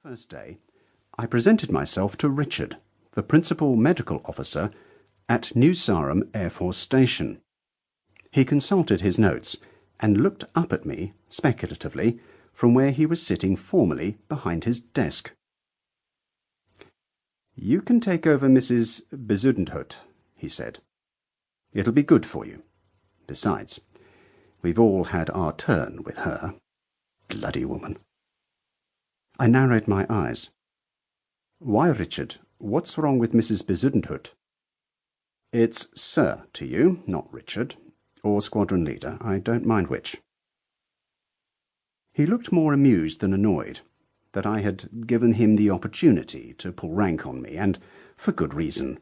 First day, I presented myself to Richard, the principal medical officer at New Sarum Air Force Station. He consulted his notes and looked up at me speculatively from where he was sitting formally behind his desk. "You can take over Mrs. Bezudenhout," he said. "It'll be good for you. Besides, we've all had our turn with her. Bloody woman." I narrowed my eyes. "Why, Richard, what's wrong with Mrs. Bezudenhout?" "It's Sir to you, not Richard, or Squadron Leader. I don't mind which." He looked more amused than annoyed that I had given him the opportunity to pull rank on me, and for good reason.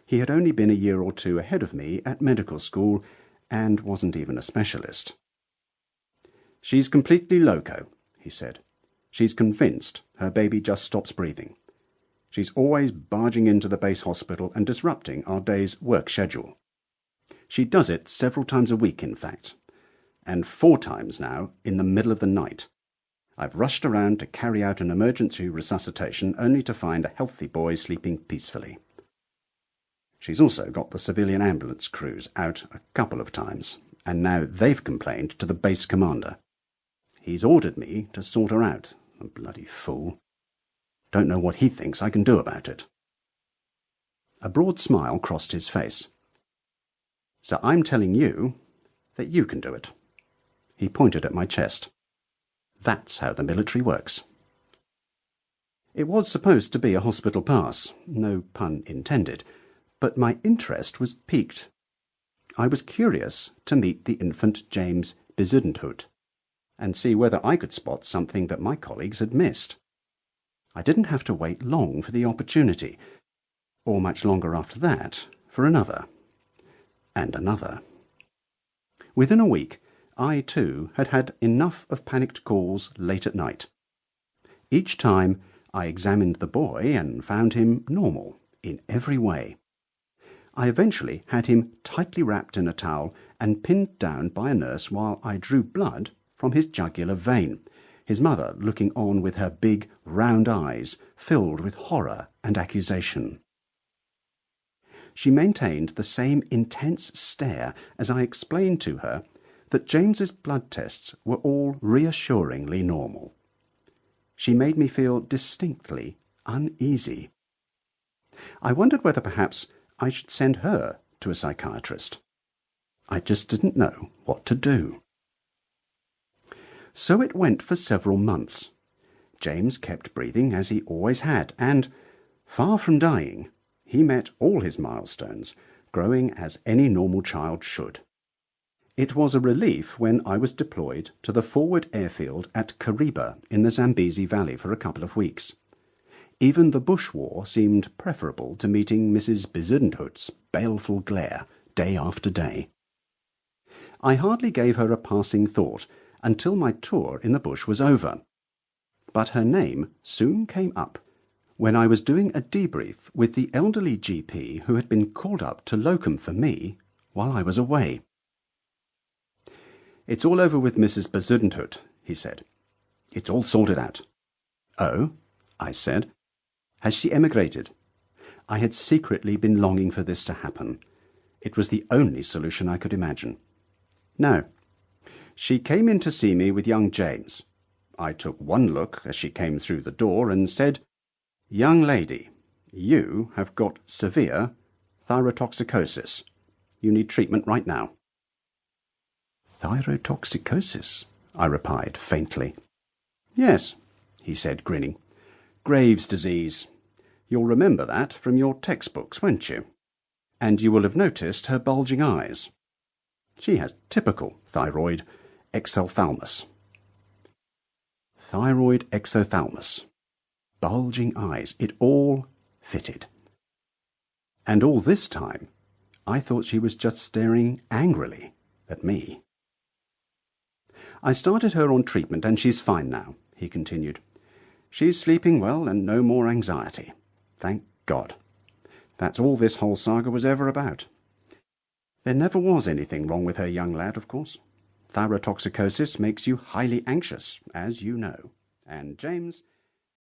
He had only been a year or two ahead of me at medical school, and wasn't even a specialist. "She's completely loco," he said. "She's convinced her baby just stops breathing. She's always barging into the base hospital and disrupting our day's work schedule. She does it several times a week, in fact, and 4 times now in the middle of the night. I've rushed around to carry out an emergency resuscitation only to find a healthy boy sleeping peacefully. She's also got the civilian ambulance crews out a couple of times, and now they've complained to the base commander. He's ordered me to sort her out, a bloody fool. Don't know what he thinks I can do about it." A broad smile crossed his face. "So I'm telling you that you can do it." He pointed at my chest. "That's how the military works." It was supposed to be a hospital pass, no pun intended, but my interest was piqued. I was curious to meet the infant James Bezudenhout and see whether I could spot something that my colleagues had missed. I didn't have to wait long for the opportunity, or much longer after that for another, and another. Within a week, I too had had enough of panicked calls late at night. Each time I examined the boy and found him normal in every way. I eventually had him tightly wrapped in a towel and pinned down by a nurse while I drew blood from his jugular vein, his mother looking on with her big, round eyes filled with horror and accusation. She maintained the same intense stare as I explained to her that James's blood tests were all reassuringly normal. She made me feel distinctly uneasy. I wondered whether perhaps I should send her to a psychiatrist. I just didn't know what to do. So it went for several months. James kept breathing as he always had, and, far from dying, he met all his milestones, growing as any normal child should. It was a relief when I was deployed to the forward airfield at Kariba in the Zambezi Valley for a couple of weeks. Even the bush war seemed preferable to meeting Mrs. Bezudenhout's baleful glare day after day. I hardly gave her a passing thought until my tour in the bush was over. But her name soon came up when I was doing a debrief with the elderly GP who had been called up to locum for me while I was away. "It's all over with Mrs. Bezudenhout," he said. "It's all sorted out." "Oh?" I said. "Has she emigrated?" I had secretly been longing for this to happen. It was the only solution I could imagine. "No. She came in to see me with young James. I took one look as she came through the door and said, 'Young lady, you have got severe thyrotoxicosis. You need treatment right now.'" "Thyrotoxicosis?" I replied faintly. "Yes," he said, grinning. "Graves' disease. You'll remember that from your textbooks, won't you? And you will have noticed her bulging eyes. She has typical thyroid exophthalmos." Thyroid exophthalmos. Bulging eyes. It all fitted. And all this time, I thought she was just staring angrily at me. "I started her on treatment and she's fine now," he continued. "She's sleeping well and no more anxiety. Thank God. That's all this whole saga was ever about. There never was anything wrong with her, young lad, of course. Thyrotoxicosis makes you highly anxious, as you know. And James